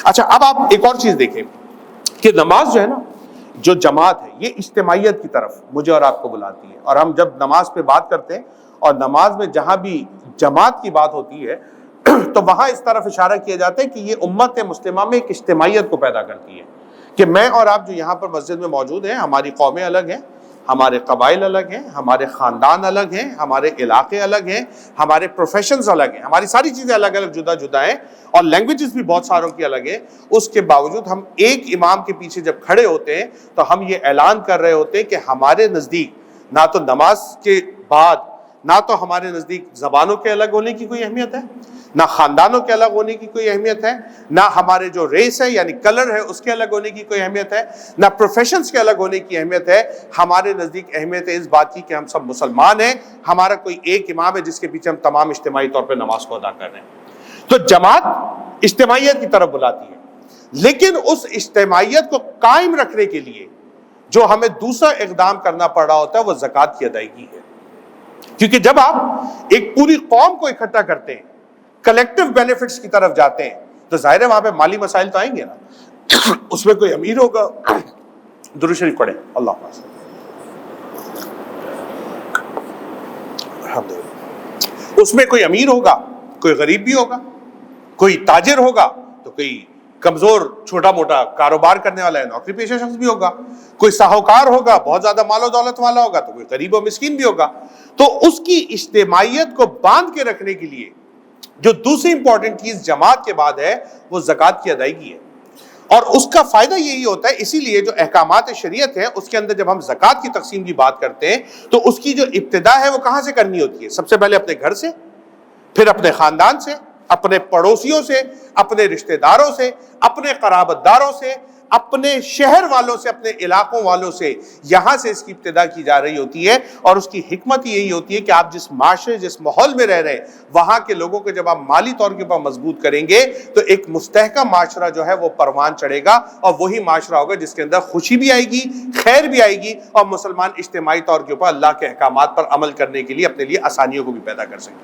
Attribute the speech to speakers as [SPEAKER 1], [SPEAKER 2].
[SPEAKER 1] اچھا اب آپ ایک اور چیز دیکھیں کہ نماز جو ہے نا، جو جماعت ہے یہ اجتماعیت کی طرف مجھے اور آپ کو بلاتی ہے. اور ہم جب نماز پہ بات کرتے ہیں اور نماز میں جہاں بھی جماعت کی بات ہوتی ہے تو وہاں اس طرف اشارہ کیا جاتا ہے کہ یہ امت مسلمہ میں ایک اجتماعیت کو پیدا کرتی ہے کہ میں اور آپ جو یہاں پر مسجد میں موجود ہیں، ہماری قومیں الگ ہیں، ہمارے قبائل الگ ہیں، ہمارے خاندان الگ ہیں، ہمارے علاقے الگ ہیں، ہمارے پروفیشنز الگ ہیں، ہماری ساری چیزیں الگ الگ جدا جدا ہیں، اور لینگویجز بھی بہت ساروں کی الگ ہیں. اس کے باوجود ہم ایک امام کے پیچھے جب کھڑے ہوتے ہیں تو ہم یہ اعلان کر رہے ہوتے ہیں کہ ہمارے نزدیک نہ تو نماز کے بعد نہ تو ہمارے نزدیک زبانوں کے الگ ہونے کی کوئی اہمیت ہے، نہ خاندانوں کے الگ ہونے کی کوئی اہمیت ہے، نہ ہمارے جو ریس ہے یعنی کلر ہے اس کے الگ ہونے کی کوئی اہمیت ہے، نہ پروفیشنز کے الگ ہونے کی اہمیت ہے. ہمارے نزدیک اہمیت ہے اس بات کی کہ ہم سب مسلمان ہیں، ہمارا کوئی ایک امام ہے جس کے پیچھے ہم تمام اجتماعی طور پہ نماز کو ادا کر رہے ہیں. تو جماعت اجتماعیت کی طرف بلاتی ہے، لیکن اس اجتماعیت کو قائم رکھنے کے لیے جو ہمیں دوسرا اقدام کرنا پڑ رہا ہوتا ہے وہ زکوٰۃ کی ادائیگی ہے. کیونکہ جب آپ ایک پوری قوم کو اکٹھا کرتے ہیں، کلیکٹیو بینیفٹس کی طرف جاتے ہیں، تو ظاہر ہے وہاں پہ مالی مسائل تو آئیں گے نا. اس میں کوئی امیر ہوگا، درود شریف پڑھیں اللہ حافظ. اس میں کوئی امیر ہوگا، کوئی غریب بھی ہوگا، کوئی تاجر ہوگا تو کوئی کمزور چھوٹا موٹا کاروبار کرنے والا ہے، نوکری پیشہ شخص بھی ہوگا، کوئی ساہوکار ہوگا، بہت زیادہ مال و دولت والا ہوگا، تو کوئی غریب و مسکین بھی ہوگا. تو اس کی اجتماعیت کو باندھ کے رکھنے کے لیے جو دوسری امپورٹنٹ چیز جماعت کے بعد ہے وہ زکوٰۃ کی ادائیگی ہے. اور اس کا فائدہ یہی ہوتا ہے، اسی لیے جو احکامات شریعت ہیں اس کے اندر جب ہم زکوٰۃ کی تقسیم کی بات کرتے ہیں تو اس کی جو ابتدا ہے وہ کہاں سے کرنی ہوتی ہے؟ سب سے پہلے اپنے گھر سے، پھر اپنے خاندان سے، اپنے پڑوسیوں سے، اپنے رشتہ داروں سے، اپنے قرابت داروں سے، اپنے شہر والوں سے، اپنے علاقوں والوں سے. یہاں سے اس کی ابتدا کی جا رہی ہوتی ہے. اور اس کی حکمت یہی ہوتی ہے کہ آپ جس معاشرے جس ماحول میں رہ رہے ہیں وہاں کے لوگوں کو جب آپ مالی طور کے اوپر مضبوط کریں گے تو ایک مستحکم معاشرہ جو ہے وہ پروان چڑھے گا، اور وہی معاشرہ ہوگا جس کے اندر خوشی بھی آئے گی، خیر بھی آئے گی، اور مسلمان اجتماعی طور کے اوپر اللہ کے احکامات پر عمل کرنے کے لیے اپنے لیے آسانیوں کو بھی پیدا کر سکیں.